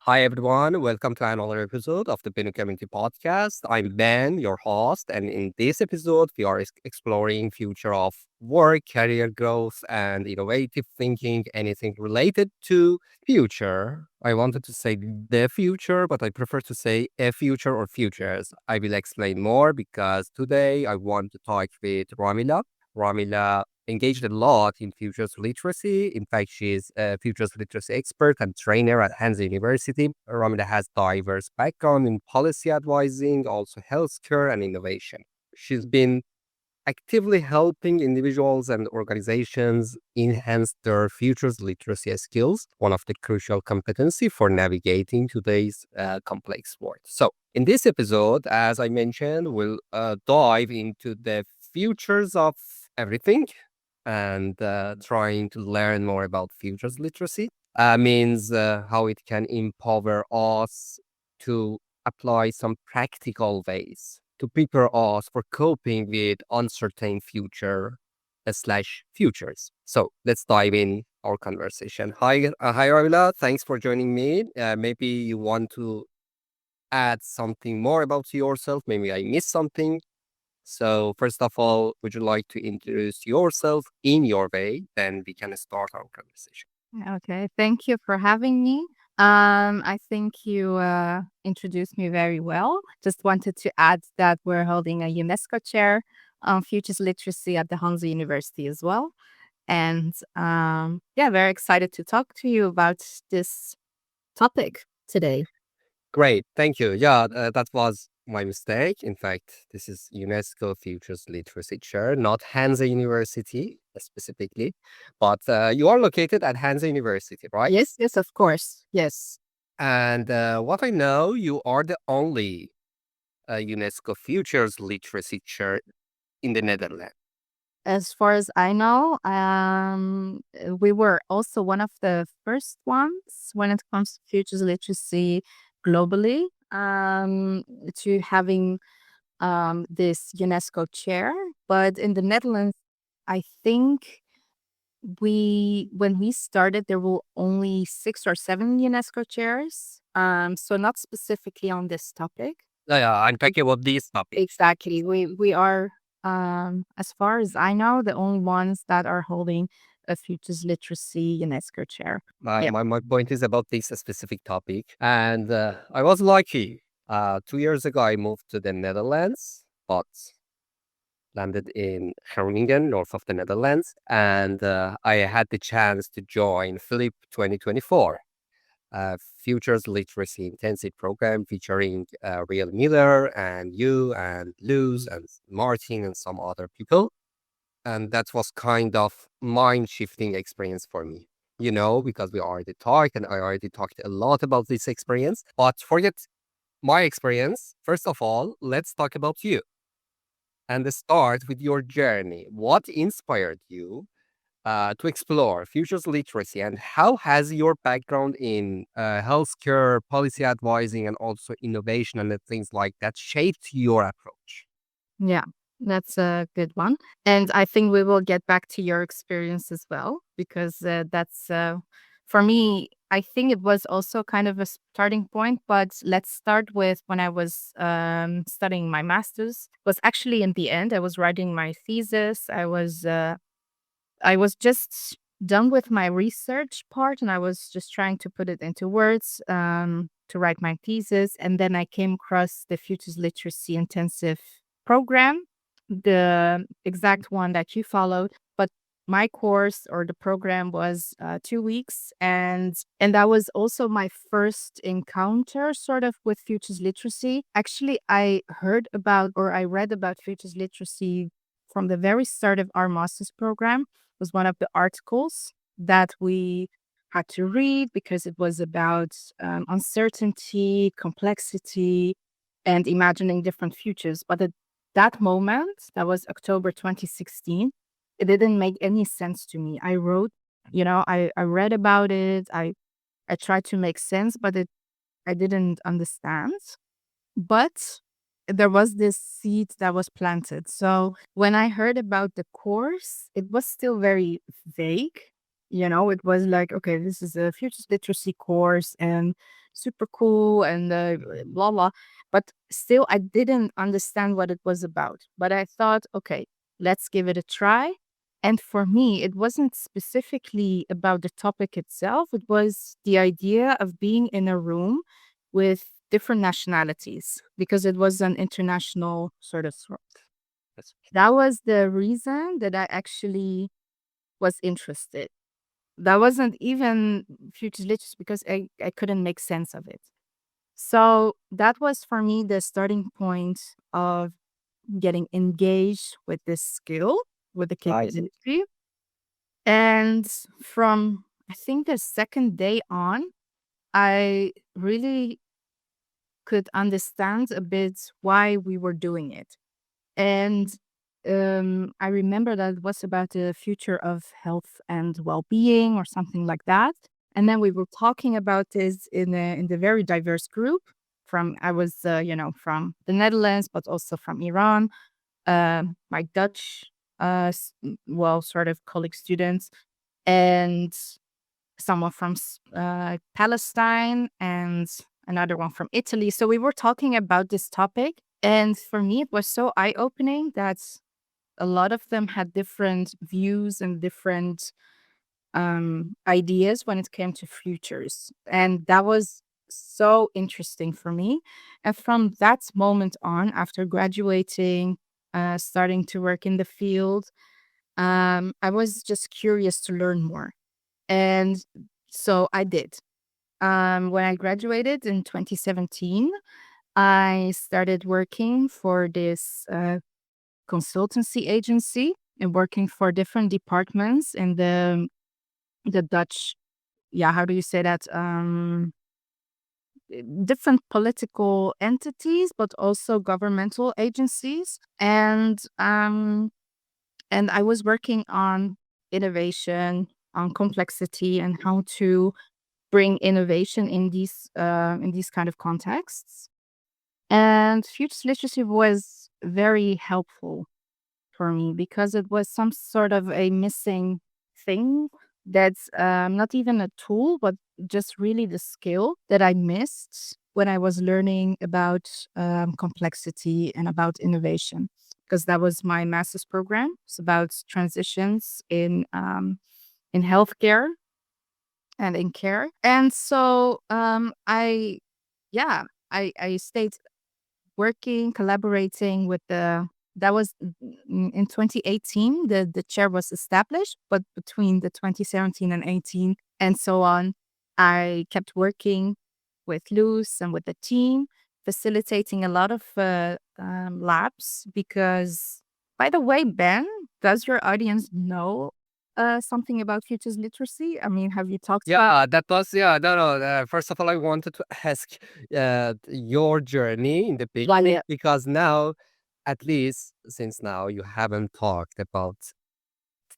Hi everyone, welcome to another episode of the Benu Community Podcast. I'm Ben, your host, and in this episode, we are exploring future of work, career growth, and innovative thinking. Anything related to future. I wanted to say the future, but I prefer to say a future or futures. I will explain more because today I want to talk with Ramila. Ramila engaged a lot in futures literacy. In fact, she is a futures literacy expert and trainer at Hansa University. Ramila has diverse background in policy advising, also healthcare and innovation. She's been actively helping individuals and organizations enhance their futures literacy skills, one of the crucial competency for navigating today's complex world. So, in this episode, as I mentioned, we'll dive into the futures of everything and trying to learn more about futures literacy. Means how it can empower us to apply some practical ways to prepare us for coping with uncertain future slash futures. So let's dive in our conversation. Hi, Ravila. Thanks for joining me. Maybe you want to add something more about yourself. Maybe I missed something. So first of all, would you like to introduce yourself in your way? Then we can start our conversation. Okay, thank you for having me. I think you introduced me very well. Just wanted to add that we're holding a UNESCO chair on futures literacy at the Hansa University as well. And yeah, very excited to talk to you about this topic today. Great, thank you. Yeah, that was my mistake. In fact, this is UNESCO Futures Literacy Chair, not Hansa University specifically, but you are located at Hansa University, right? Yes, yes, of course. Yes. And what I know, you are the only UNESCO Futures Literacy Chair in the Netherlands. As far as I know, we were also one of the first ones when it comes to futures literacy globally, to having this UNESCO chair. But in the Netherlands, I think when we started, there were only 6 or 7 UNESCO chairs. So not specifically on this topic. Yeah, I'm talking about this topic. Exactly. We are, as far as I know, the only ones that are holding a futures literacy UNESCO chair. My, Yeah. my, my point is about this specific topic. And I was lucky. 2 years ago, I moved to the Netherlands, but landed in Groningen, north of the Netherlands. And I had the chance to join Philip 2024, Futures Literacy Intensive Program featuring Real Miller and you and Luz and Martin and some other people. And that was kind of mind shifting experience for me, because we already talked and I already talked a lot about this experience. But forget my experience. First of all, let's talk about you and start with your journey. What inspired you to explore futures literacy, and how has your background in healthcare, policy advising, and also innovation and the things like that shaped your approach? Yeah, that's a good one. And I think we will get back to your experience as well, because that's, for me, I think it was also kind of a starting point. But let's start with when I was studying my master's. It was actually in the end, I was writing my thesis. I was just done with my research part and I was just trying to put it into words to write my thesis. And then I came across the Futures Literacy Intensive program, the exact one that you followed. But my course or the program was 2 weeks, and that was also my first encounter sort of with futures literacy. Actually, I heard about or I read about futures literacy from the very start of our master's program. Was one of the articles that we had to read because it was about uncertainty, complexity, and imagining different futures. But at that moment, that was October 2016, it didn't make any sense to me. I wrote, I read about it. I tried to make sense, but I didn't understand. But there was this seed that was planted. So when I heard about the course, it was still very vague. It was like, okay, this is a futures literacy course, and super cool and blah blah. But still, I didn't understand what it was about. But I thought, okay, let's give it a try. And for me, it wasn't specifically about the topic itself. It was the idea of being in a room with different nationalities because it was an international sort of. That's That was the reason that I actually was interested. That wasn't even futures literacy because I couldn't make sense of it. So that was for me the starting point of getting engaged with this skill, with the nice. capability. And from I think the second day on, I really could understand a bit why we were doing it. And I remember that it was about the future of health and well-being or something like that. And then we were talking about this in the very diverse group. From I was from the Netherlands, but also from Iran. My Dutch, sort of colleague students, and someone from Palestine, and another one from Italy. So we were talking about this topic, and for me, it was so eye opening that a lot of them had different views and different ideas when it came to futures. And that was so interesting for me. And from that moment on, after graduating, starting to work in the field, I was just curious to learn more. And so I did. When I graduated in 2017, I started working for this consultancy agency and working for different departments in the Dutch, yeah, how do you say that? Different political entities, but also governmental agencies. And I was working on innovation, on complexity, and how to bring innovation in these kind of contexts. And futures literacy was very helpful for me because it was some sort of a missing thing that's not even a tool, but just really the skill that I missed when I was learning about complexity and about innovation. Because that was my master's program. It's about transitions in healthcare and in care. And so yeah, I stayed working, collaborating with the that was in 2018, the chair was established, but between the 2017 and 18 and so on, I kept working with Luz and with the team, facilitating a lot of labs because, by the way, Ben, does your audience know something about futures literacy? I mean, have you talked about Yeah, that was yeah, no, no. First of all, I wanted to ask your journey in the beginning Vale. because now, at least since now, you haven't talked about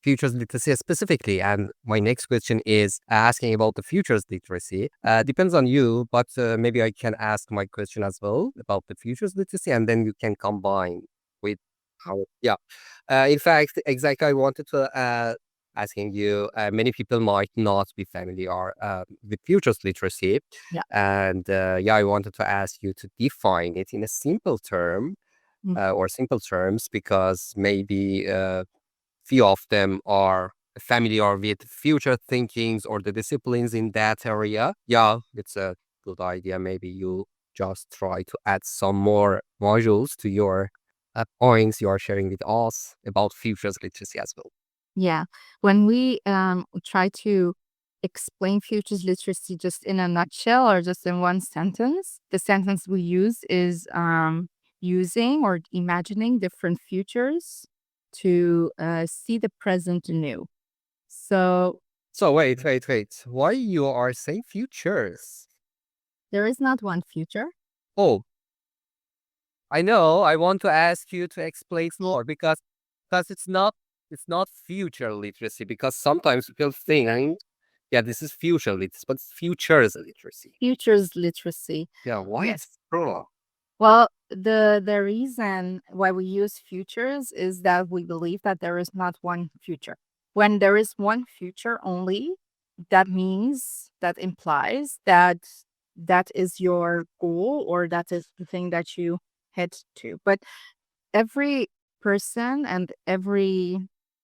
futures literacy specifically. And my next question is asking about the futures literacy. Depends on you, but maybe I can ask my question as well about the futures literacy, and then you can combine with how. Yeah. In fact, exactly, I wanted to asking you. Many people might not be familiar with futures literacy, Yeah. and yeah, I wanted to ask you to define it in a simple term Mm. or simple terms because maybe few of them are familiar with future thinkings or the disciplines in that area. Yeah, it's a good idea. Maybe you just try to add some more modules to your points you are sharing with us about futures literacy as well. Yeah. When we try to explain futures literacy just in a nutshell or just in one sentence, the sentence we use is using or imagining different futures to see the present anew. So So wait, wait, wait. Why you are saying futures? there is not one future. Oh, I know. I want to ask you to explain more because it's not future literacy because sometimes people think yeah this is future literacy but it's futures literacy. Futures literacy. Yeah, why it's Yes. plural? Well, the reason why we use futures is that we believe that there is not one future. When there is one future only, that implies that that is your goal or that is the thing that you head to. But every person and every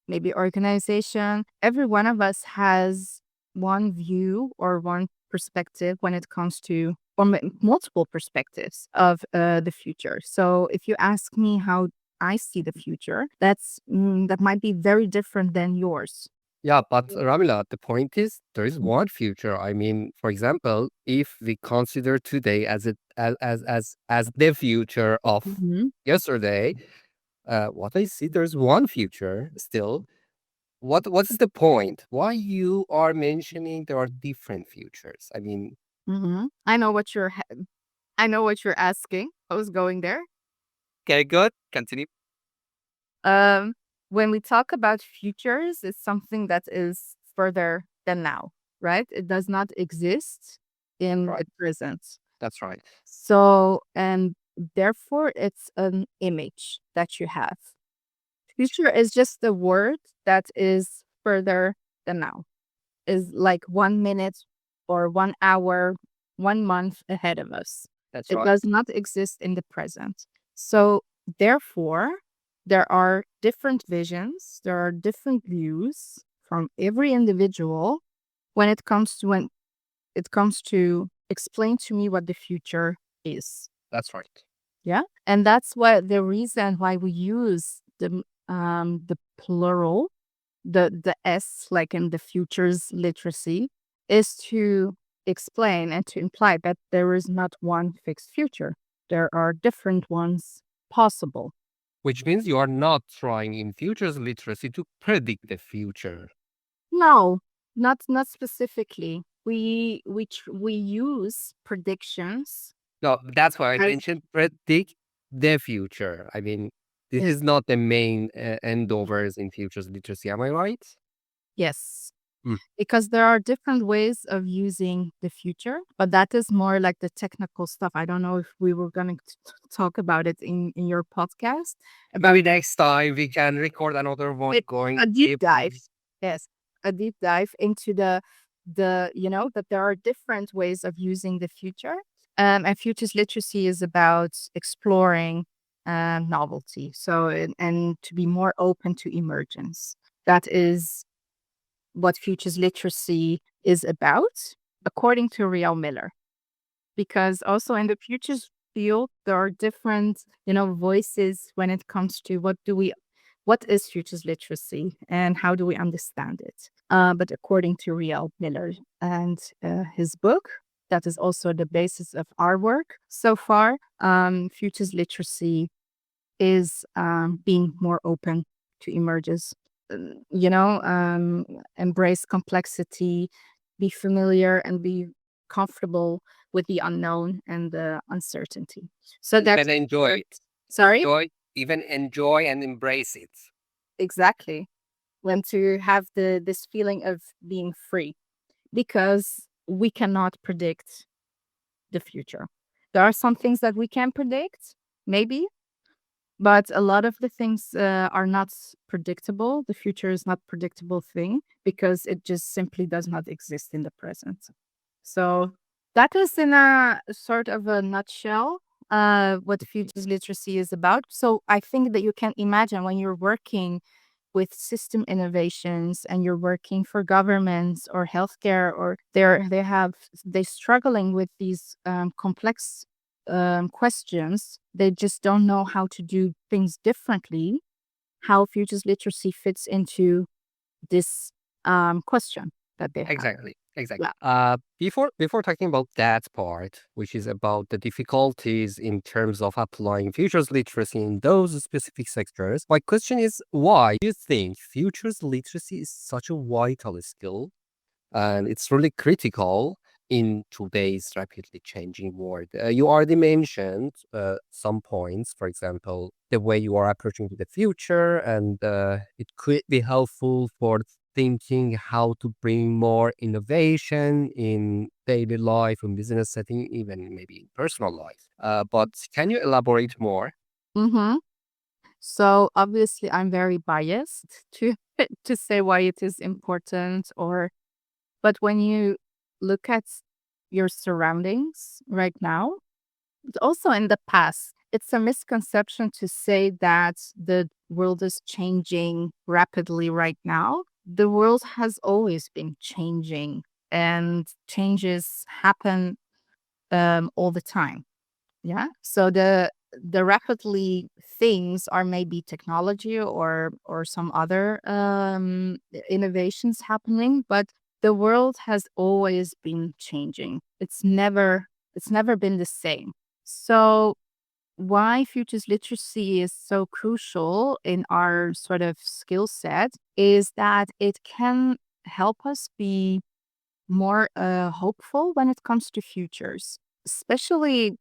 maybe organization, every one of us has one view or one perspective when it comes to, or multiple perspectives of the future. So if you ask me how I see the future, that might be very different than yours. Yeah, but Ramila, the point is there is one future. I mean, for example, if we consider today as as the future of Mhm. yesterday, what I see there's one future still. What is the point? Why you are mentioning there are different futures? I mean, I know what I know what you're asking. I was going there. okay, good. Continue. Um, when we talk about futures, it's something that is further than now, right? It does not exist in Right. the present. That's right. So, and therefore, it's an image that you have. Future is just a word that is further than now, is like 1 minute or 1 hour, 1 month ahead of us. That's It right. does not exist in the present. So, therefore, there are different visions, there are different views from every individual when it comes to explain to me what the future is. That's right. Yeah. And that's what the reason why we use the plural, the S like in the futures literacy, is to explain and to imply that there is not one fixed future. There are different ones possible. Which means you are not trying in futures literacy to predict the future. No, not specifically. We use predictions No, that's why I as mentioned predict the future. I mean, this is not the main endovers in futures literacy. Am I right? yes. Mm. Because there are different ways of using the future, but that is more like the technical stuff. I don't know if we were going to talk about it in your podcast about Maybe next time we can record another one it, going a deep deep. dive. Yes, a deep dive into the that there are different ways of using the future. And futures literacy is about exploring novelty. So and to be more open to emergence. That is what futures literacy is about, according to Riel Miller. Because also in the futures field, there are different, voices when it comes to what is futures literacy and how do we understand it. But according to Riel Miller and his book, that is also the basis of our work so far. Futures literacy is being more open to emerges, embrace complexity, be familiar and be comfortable with the unknown and the uncertainty. So Even that's enjoy it. sorry, Enjoy, even enjoy and embrace it. exactly. When to have this feeling of being free because we cannot predict the future. There are some things that we can predict, maybe. But a lot of the things are not predictable. The future is not predictable thing because it just simply does not exist in the present. So that is in a sort of a nutshell what futures literacy is about. So I think that you can imagine when you're working with system innovations and you're working for governments or healthcare or they're struggling with these complex questions. They just don't know how to do things differently, how futures literacy fits into this question that they have. Exactly. Exactly. Yeah. Before talking about that part, which is about the difficulties in terms of applying futures literacy in those specific sectors, my question is why do you think futures literacy is such a vital skill and it's really critical in today's rapidly changing world. You already mentioned some points, for example, the way you are approaching to the future, and it could be helpful for thinking how to bring more innovation in daily life, in business setting, even maybe in personal life. But can you elaborate more? Mm-hmm. So obviously, I'm very biased to to say why it is important. Or but when you look at your surroundings right now, but also in the past. It's a misconception to say that the world is changing rapidly right now. The world has always been changing, and changes happen all the time. Yeah. So the rapidly things are maybe technology or some other innovations happening, but the world has always been changing. It's never been the same. So why futures literacy is so crucial in our sort of skill set is that it can help us be more hopeful when it comes to futures, especially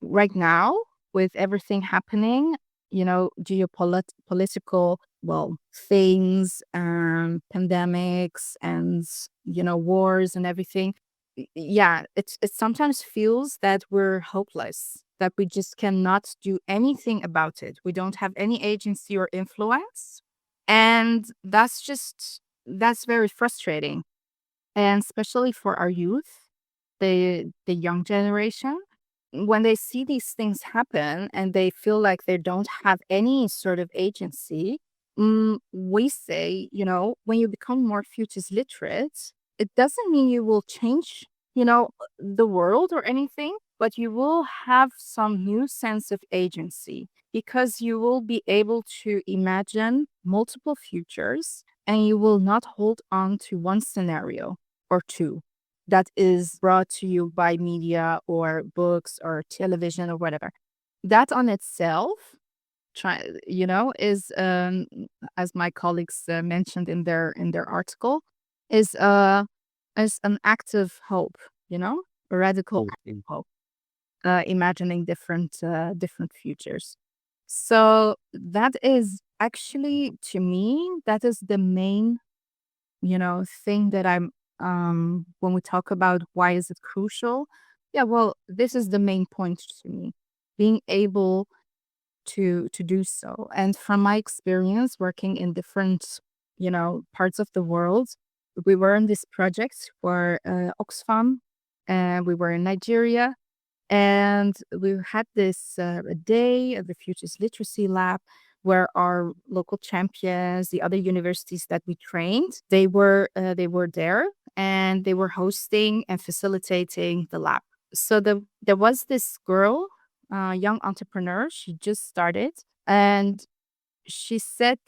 right now with everything happening, geopolitical, well, things, pandemics and, wars and everything. Yeah, it sometimes feels that we're hopeless, that we just cannot do anything about it. We don't have any agency or influence. And that's very frustrating. And especially for our youth, the young generation, when they see these things happen and they feel like they don't have any sort of agency, we say, when you become more futures literate, it doesn't mean you will change, the world or anything, but you will have some new sense of agency because you will be able to imagine multiple futures and you will not hold on to one scenario or two that is brought to you by media or books or television or whatever. That on itself, is as my colleagues mentioned in their article, is is an act of hope, a radical act Okay. of hope, imagining different futures. So that is actually, to me, that is the main thing that I'm when we talk about why is it crucial. Yeah, well, this is the main point to me, being able to do so. And from my experience working in different parts of the world, we were in this project for Oxfam, and we were in Nigeria, and we had this a day at the Futures Literacy Lab where our local champions, the other universities that we trained, they were there and they were hosting and facilitating the lab. So there was this girl, young entrepreneur. She just started, and she said,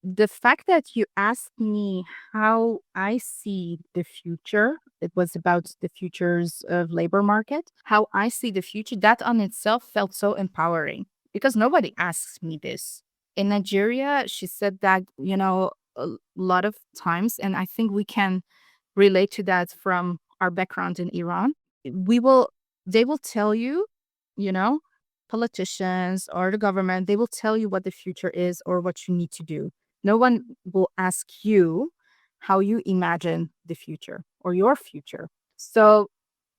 the fact that you asked me how I see the future, it was about the futures of labor market, how I see the future, that on itself felt so empowering because nobody asks me this. In Nigeria, she said that, a lot of times, and I think we can relate to that from our background in Iran. We will, they will tell you, you know, politicians or the government, they will tell you what the future is or what you need to do. No one will ask you how you imagine the future or your future. So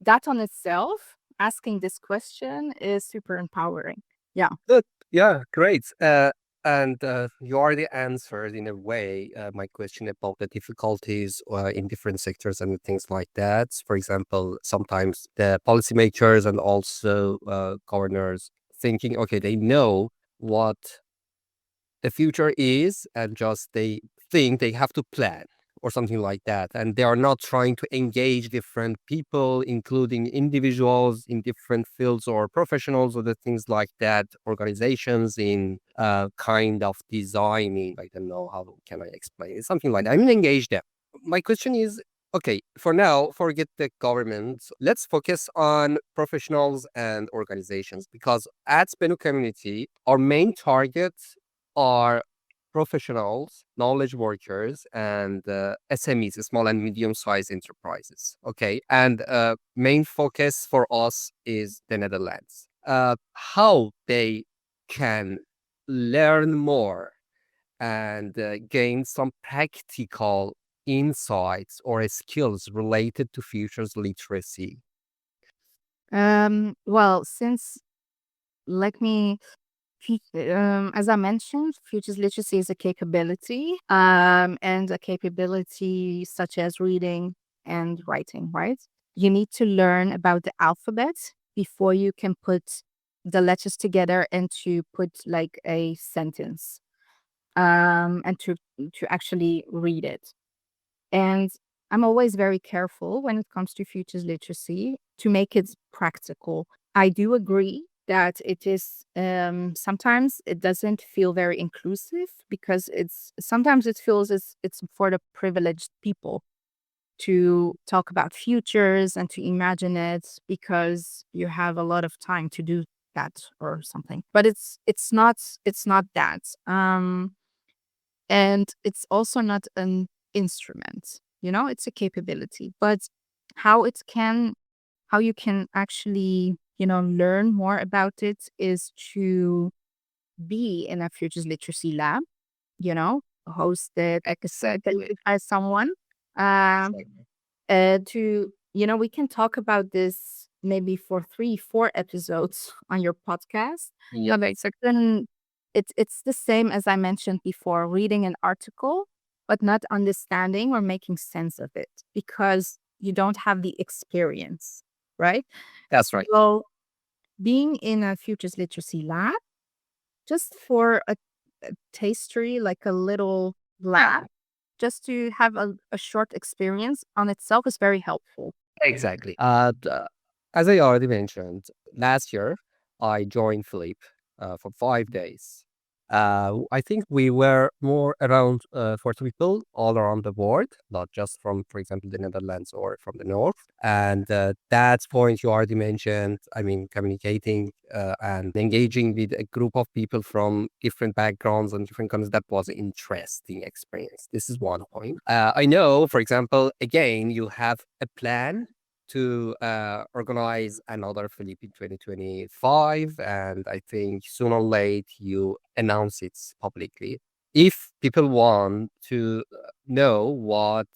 that on itself, asking this question is super empowering. Yeah. Good. Yeah, great. And you already answered in a way my question about the difficulties in different sectors and things like that. For example, sometimes the policymakers and also governors thinking, okay, they know what the future is, and just they think they have to plan or something like that, and they are not trying to engage different people, including individuals in different fields or professionals or the things like that, organizations in kind of designing, I don't know how can I explain it, something like that. I mean, engage them. My question is, okay, for now, forget the government. Let's focus on professionals and organizations, because at Spenu Community, our main target are professionals, knowledge workers, and SMEs, small and medium-sized enterprises. Okay, and main focus for us is the Netherlands. How they can learn more and gain some practical insights or skills related to futures literacy. Well, since let me as I mentioned, futures literacy is a capability, and a capability such as reading and writing, right? you need to learn about the alphabet before you can put the letters together and to put like a sentence, and to actually read it. And I'm always very careful when it comes to futures literacy to make it practical. I do agree that it is, sometimes it doesn't feel very inclusive because it's sometimes it feels it's for the privileged people to talk about futures and to imagine it because you have a lot of time to do that or something. But it's not that. And it's also not an instrument, it's a capability. But how it can how you can actually, learn more about it is to be in a futures literacy lab, hosted, like I said, by someone. Um, we can talk about this maybe for 3 4 episodes on your podcast. Yeah, Like, so then it's the same as I mentioned before, reading an article but not understanding or making sense of it because you don't have the experience, right? that's right. So being in a futures literacy lab just for a tastery, like a little lab, just to have a short experience on itself is very helpful. Exactly. As I already mentioned, last year I joined Philippe for 5 days. I think we were more around 40 people all around the world, not just from, for example, the Netherlands or from the north. And that point you already mentioned, I mean, communicating and engaging with a group of people from different backgrounds and different countries, that was an interesting experience. This is one point. I know, for example, again, you have a plan to organize another Philippe in 2025. And I think sooner or late you announce it publicly. If people want to know what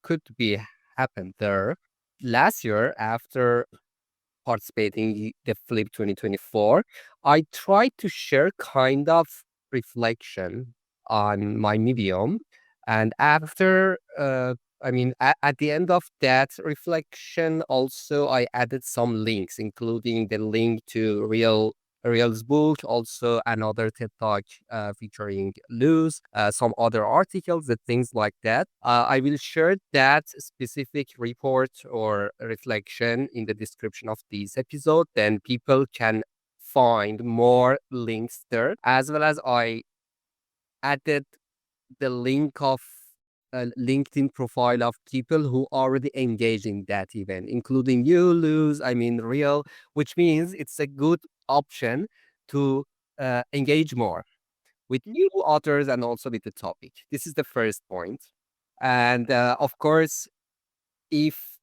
could be happened there, last year after participating the Flip 2024, I tried to share kind of reflection on my medium. And after, at the end of that reflection, also I added some links, including the link to Real's book, also another TED Talk featuring Luz, some other articles and things like that. I will share that specific report or reflection in the description of this episode. Then people can find more links there, as well as I added the link of a LinkedIn profile of people who already engaged in that event, including you, Luz, Real, which means it's a good option to engage more with new authors and also with the topic. This is the first point. And of course, if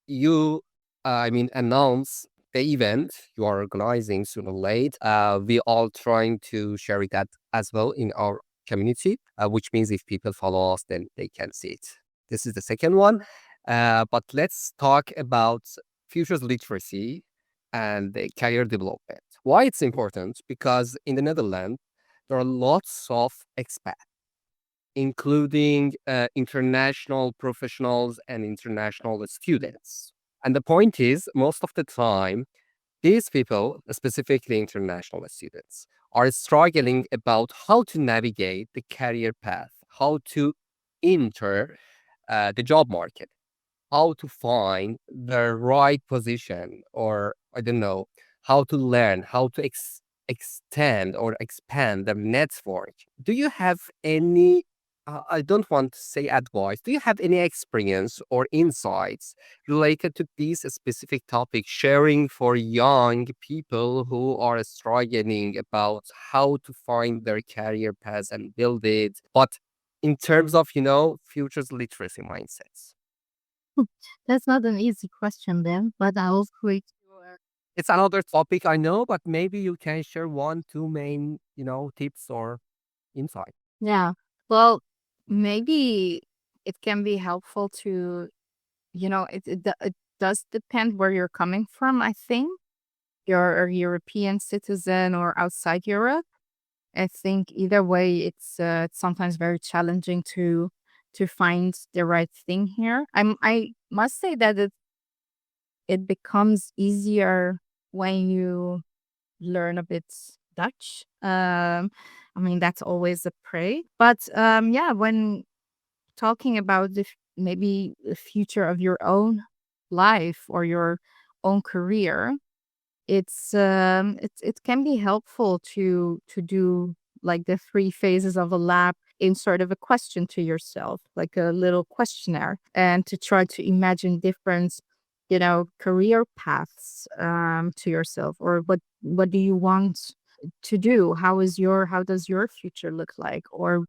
you, announce the event you are organizing sooner or late, we all trying to share that as well in our community, which means if people follow us, then they can see it. This is the second one. But let's talk about futures literacy and the career development. Why it's important? Because in the Netherlands, there are lots of expats, including international professionals and international students. And the point is, most of the time, these people, specifically international students, are struggling about how to navigate the career path, how to enter the job market, how to find the right position, or I don't know, how to learn, how to extend or expand their network. Do you have any, I don't want to say advice, do you have any experience or insights related to these specific topics, sharing for young people who are struggling about how to find their career path and build it, but in terms of, futures literacy mindsets? That's not an easy question then, but I'll quick. It's another topic I know, but maybe you can share one, two main, tips or insight. Yeah. Well, maybe it can be helpful to, it does depend where you're coming from, I think. You're a European citizen or outside Europe. I think either way, it's sometimes very challenging to find the right thing here. I must say that it becomes easier when you learn a bit Dutch. I mean, that's always a pray. But yeah, when talking about maybe the future of your own life or your own career, it can be helpful to do like the three phases of a lab in sort of a question to yourself, like a little questionnaire, and to try to imagine different, career paths to yourself, or what do you want to do? How does your future look like? Or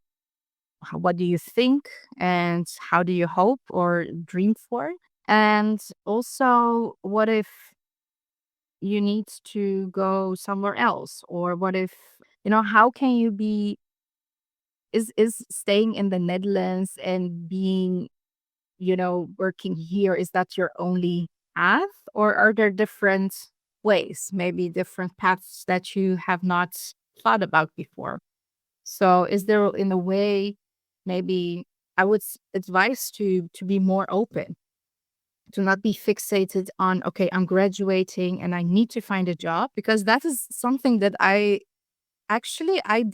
what do you think, and how do you hope or dream for? And also, what if you need to go somewhere else? Or what if, how can you be is staying in the Netherlands and being, working here, is that your only path? Or are there different ways, maybe different paths that you have not thought about before? So is there, in a way, maybe I would advise to be more open, to not be fixated on, okay, I'm graduating and I need to find a job, because that is something that I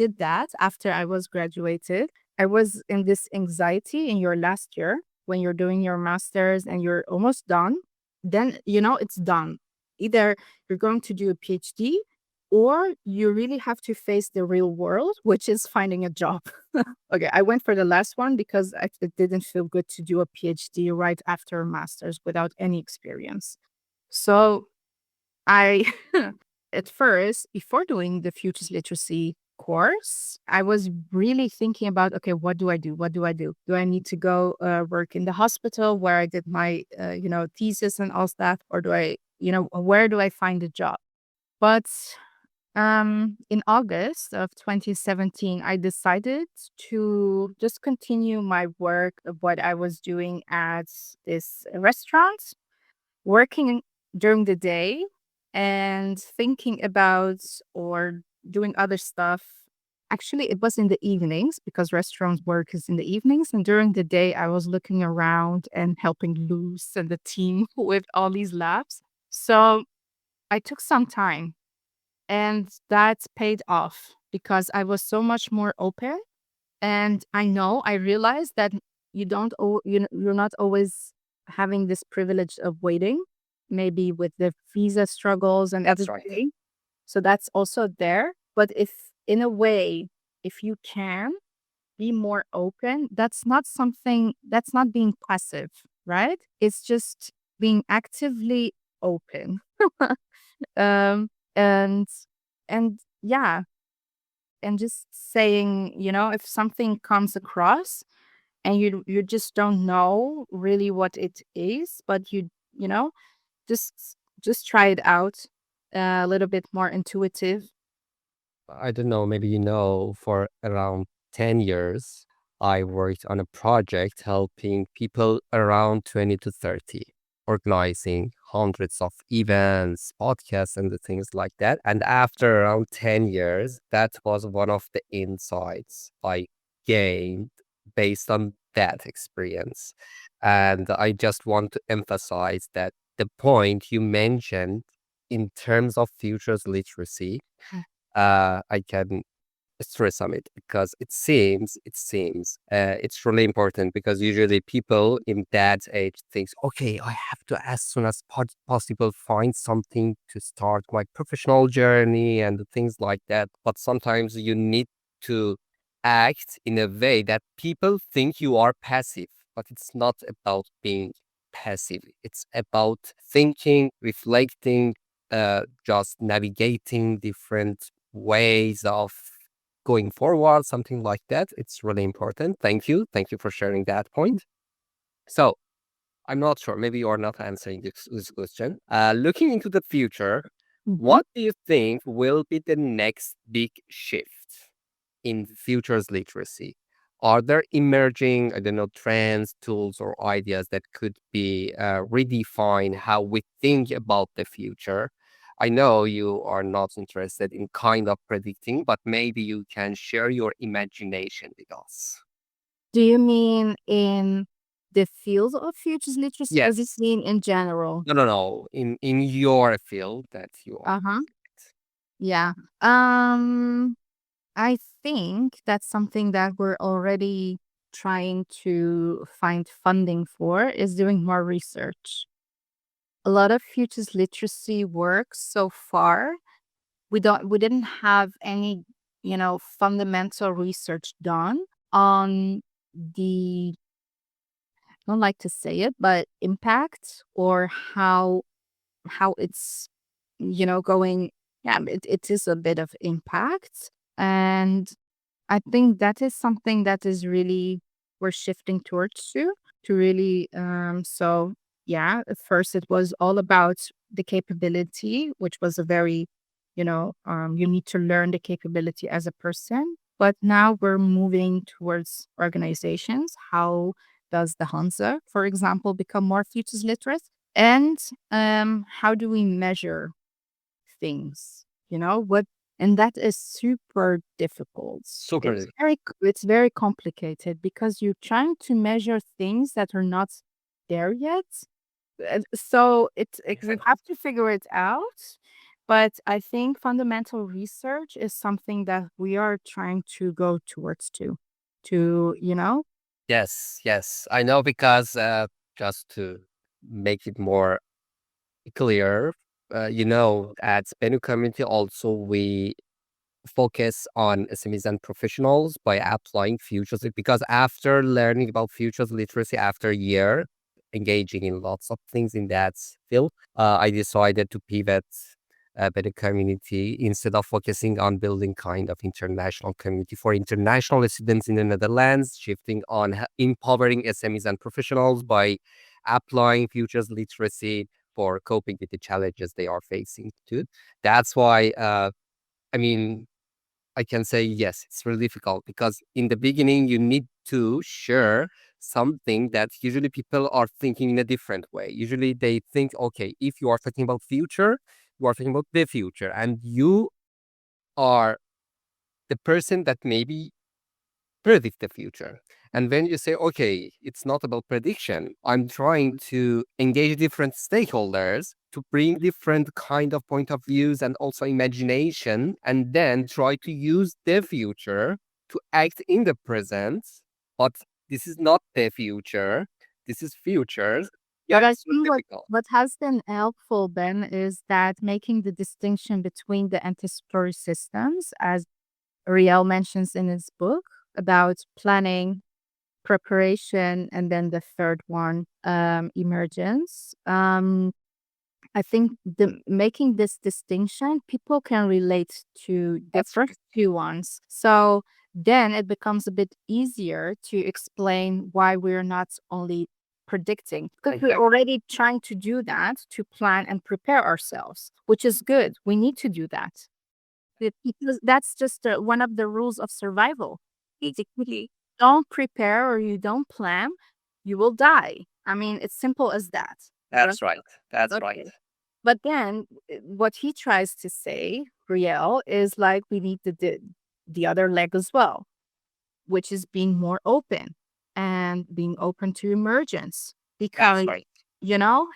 did that after I was graduated. I was in this anxiety in your last year when you're doing your master's and you're almost done. Then, it's done. Either you're going to do a PhD, or you really have to face the real world, which is finding a job. Okay, I went for the last one because it didn't feel good to do a PhD right after a master's without any experience. So I, at first, before doing the Futures Literacy course, I was really thinking about, okay, what do I do? What do I do? Do I need to go work in the hospital where I did my, thesis and all that? Or do I, where do I find a job? But in August of 2017, I decided to just continue my work of what I was doing at this restaurant, working during the day and thinking about or doing other stuff. Actually, it was in the evenings because restaurant work is in the evenings. And during the day, I was looking around and helping Luz and the team with all these labs. So I took some time, and that paid off because I was so much more open. And I realized that you don't, you're not always having this privilege of waiting, maybe with the visa struggles and That's right. everything. So that's also there. But if, in a way, if you can be more open, that's not being passive, right? It's just being actively open. um, and, yeah, and just saying, if something comes across and you just don't know really what it is, but you know just try it out, a little bit more intuitive. I don't know, maybe for around 10 years, I worked on a project helping people around 20 to 30, organizing hundreds of events, podcasts, and the things like that. And after around 10 years, that was one of the insights I gained based on that experience. And I just want to emphasize that the point you mentioned in terms of futures literacy, I can stress on it because it's really important because usually people in that age thinks, okay, I have to as soon as possible find something to start my professional journey and things like that. But sometimes you need to act in a way that people think you are passive, but it's not about being passive. It's about thinking, reflecting, just navigating different ways of going forward, something like that. It's really important. Thank you. Thank you for sharing that point. So I'm not sure. Maybe you are not answering this question. Looking into the future, Mhm. what do you think will be the next big shift in futures literacy? Are there emerging, I don't know, trends, tools, or ideas that could be redefine how we think about the future? I know you are not interested in kind of predicting, but maybe you can share your imagination with us. Do you mean in the field of futures literacy, or is it Yes. mean in general? No, no, no. In your field that you are. Uh-huh. Yeah. Um, I think that's something that we're already trying to find funding for, is doing more research. A lot of futures literacy work so far, we didn't have any, fundamental research done on the, I don't like to say it, but impact, or how it's, going. Yeah, it is a bit of impact. And I think that is something that is really, we're shifting towards to really, so yeah, at first it was all about the capability, which was a very, you need to learn the capability as a person. But now we're moving towards organizations. How does the Hansa, for example, become more futures literate? And how do we measure things? What, and that is super difficult. Super It's difficult. very complicated because you're trying to measure things that are not there yet. So you have to figure it out. But I think fundamental research is something that we are trying to go towards to. Yes, yes. I know because just to make it more clear, at Benu Community also we focus on SMEs and professionals by applying futures because after learning about futures literacy after a year, engaging in lots of things in that field, I decided to pivot by the community instead of focusing on building kind of international community for international students in the Netherlands, shifting on empowering SMEs and professionals by applying futures literacy for coping with the challenges they are facing too. That's why, I mean, I can say yes, it's really difficult because in the beginning you need to share something that usually people are thinking in a different way. Usually they think, okay, if you are talking about future, you are talking about the future, and you are the person that maybe predict the future. And when you say, okay, it's not about prediction, I'm trying to engage different stakeholders to bring different kind of point of views and also imagination, and then try to use the future to act in the present. But this is not the future. This is futures. Yeah, But I it's really think difficult. what has been helpful, Ben, is that making the distinction between the anticipatory systems, as Riel mentions in his book, about planning, preparation, and then the third one, emergence. I think the making this distinction, people can relate to the first two ones. So then it becomes a bit easier to explain why we're not only predicting, because we're already trying to do that to plan and prepare ourselves, which is good. We need to do that. Because that's just one of the rules of survival. Basically, don't prepare or you don't plan, you will die. I mean, it's simple as that. That's right. That's right. Okay. But then what he tries to say, Riel, is like we need the other leg as well, which is being more open and being open to emergence. That's Because, right. you know,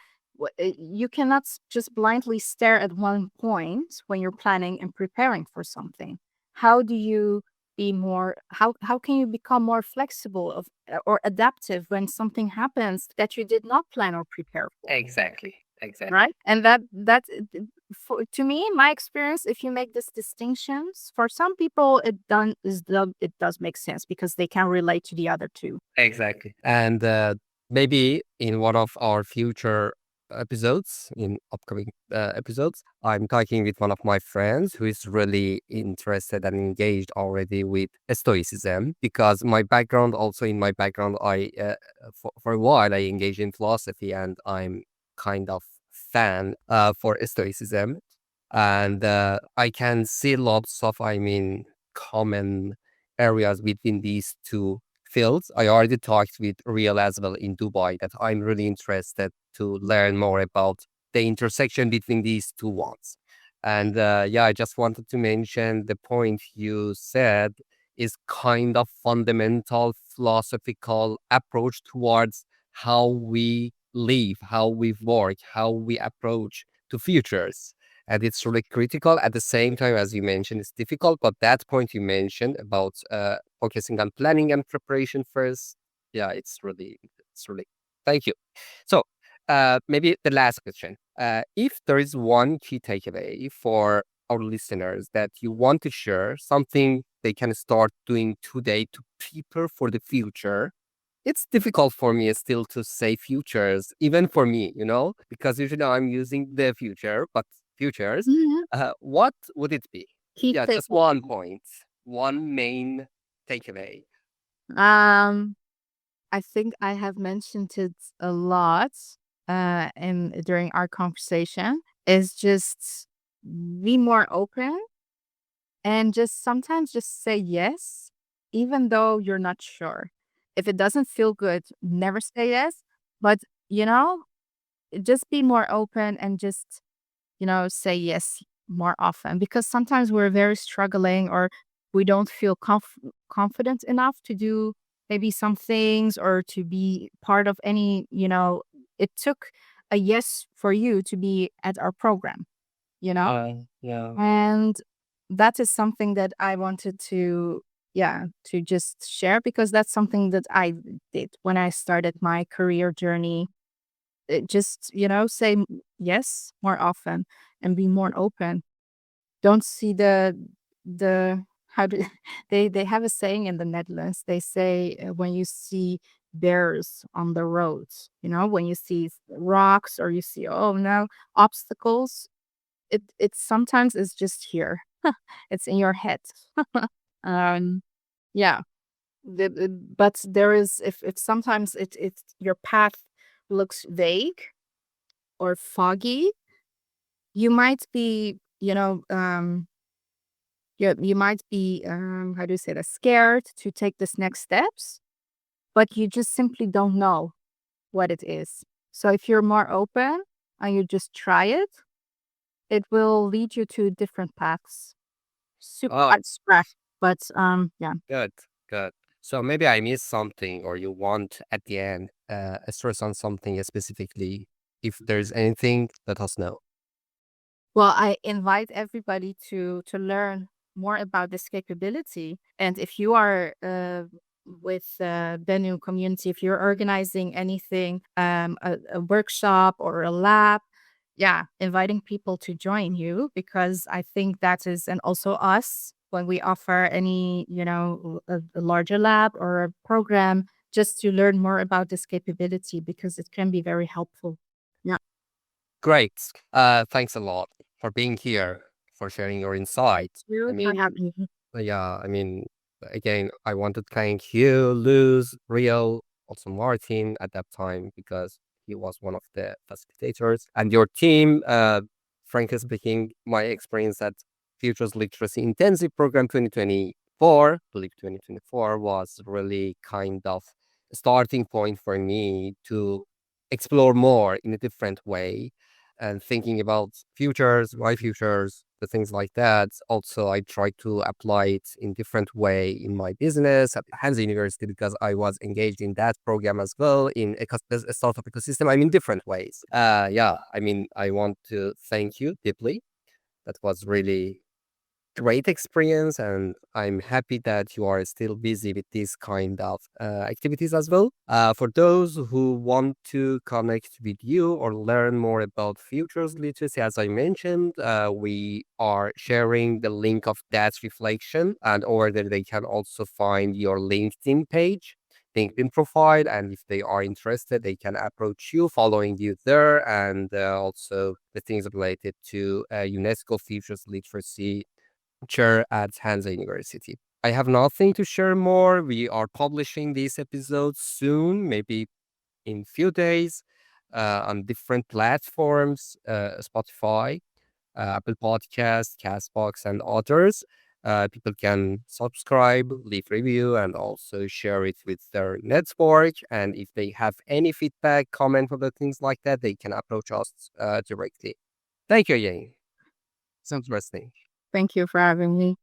you cannot just blindly stare at one point when you're planning and preparing for something. How do you be more, how can you become more flexible or adaptive when something happens that you did not plan or prepare for? Exactly. Exactly. Right, and that to me, in my experience, if you make these distinctions, for some people it does make sense because they can relate to the other two. Exactly. And maybe in one of our future episodes, in upcoming episodes, I'm talking with one of my friends who is really interested and engaged already with Stoicism because my background, also in my background, for a while I engaged in philosophy and I'm kind of fan for Stoicism. And I can see lots of, common areas between these two fields. I already talked with Real as well in Dubai that I'm really interested to learn more about the intersection between these two ones. And yeah, I just wanted to mention the point you said is kind of fundamental philosophical approach towards how we live, how we work, how we approach to futures. And it's really critical at the same time, as you mentioned, it's difficult. But that point you mentioned about focusing on planning and preparation first, yeah, it's really, thank you. So maybe the last question. If there is one key takeaway for our listeners that you want to share, something they can start doing today to prepare for the future, it's difficult for me still to say futures, even for me, because usually I'm using the future, but futures. Mhm. What would it be? Key Yeah, take. just one point, one main takeaway. Um, I think I have mentioned it a lot in during our conversation. Is just be more open and just sometimes just say yes, even though you're not sure. If it doesn't feel good, never say yes. But you know, just be more open and just say yes more often because sometimes we're very struggling or we don't feel confident enough to do maybe some things or to be part of any. It took a yes for you to be at our program, you know? Yeah. And that is something that I wanted to, yeah, to just share because that's something that I did when I started my career journey. It just, say yes more often and be more open. Don't see the how do they have a saying in the Netherlands. They say when you see bears on the roads, when you see rocks or you see oh no obstacles, it sometimes is just here. It's in your head. um yeah. But there is if sometimes it's your path looks vague or foggy, you might be, you might be, how do you say that, scared to take this next steps, but you just simply don't know what it is. So if you're more open and you just try it, it will lead you to different paths. Super Oh, abstract, but yeah. good, good. So maybe I missed something, or you want at the end a stress on something specifically. If there's anything, let us know. Well, I invite everybody to learn more about this capability. And if you are with Benu community, if you're organizing anything, a workshop or a lab, yeah, inviting people to join you because I think that is, and also us when we offer any, a larger lab or a program, just to learn more about this capability because it can be very helpful. Yeah. Great. Thanks a lot for being here, for sharing your insights. I You for mean, having me. yeah, I mean, again, I want to thank you, Luz, Rio, also Martin at that time because he was one of the facilitators and your team. Frankly speaking, my experience at Futures Literacy Intensive Program 2024, I believe 2024, was really kind of a starting point for me to explore more in a different way and thinking about futures, my futures, the things like that. Also, I try to apply it in different way in my business at Hansa University because I was engaged in that program as well in a startup ecosystem. I mean, different ways. Yeah, I mean, I want to thank you deeply. That was really great experience, and I'm happy that you are still busy with these kind of activities as well. For those who want to connect with you or learn more about futures literacy, as I mentioned, we are sharing the link of that reflection, and over there they can also find your LinkedIn page. LinkedIn profile, and if they are interested, they can approach you, following you there, and also the things related to UNESCO Futures Literacy chair at Hansa University. I have nothing to share more. We are publishing these episodes soon, maybe in few days, on different platforms, Spotify, Apple Podcasts, Castbox, and others. People can subscribe, leave review, and also share it with their network. And if they have any feedback, comment, or things like that, they can approach us directly. Thank you, Yang. Sounds interesting. Thank you for having me.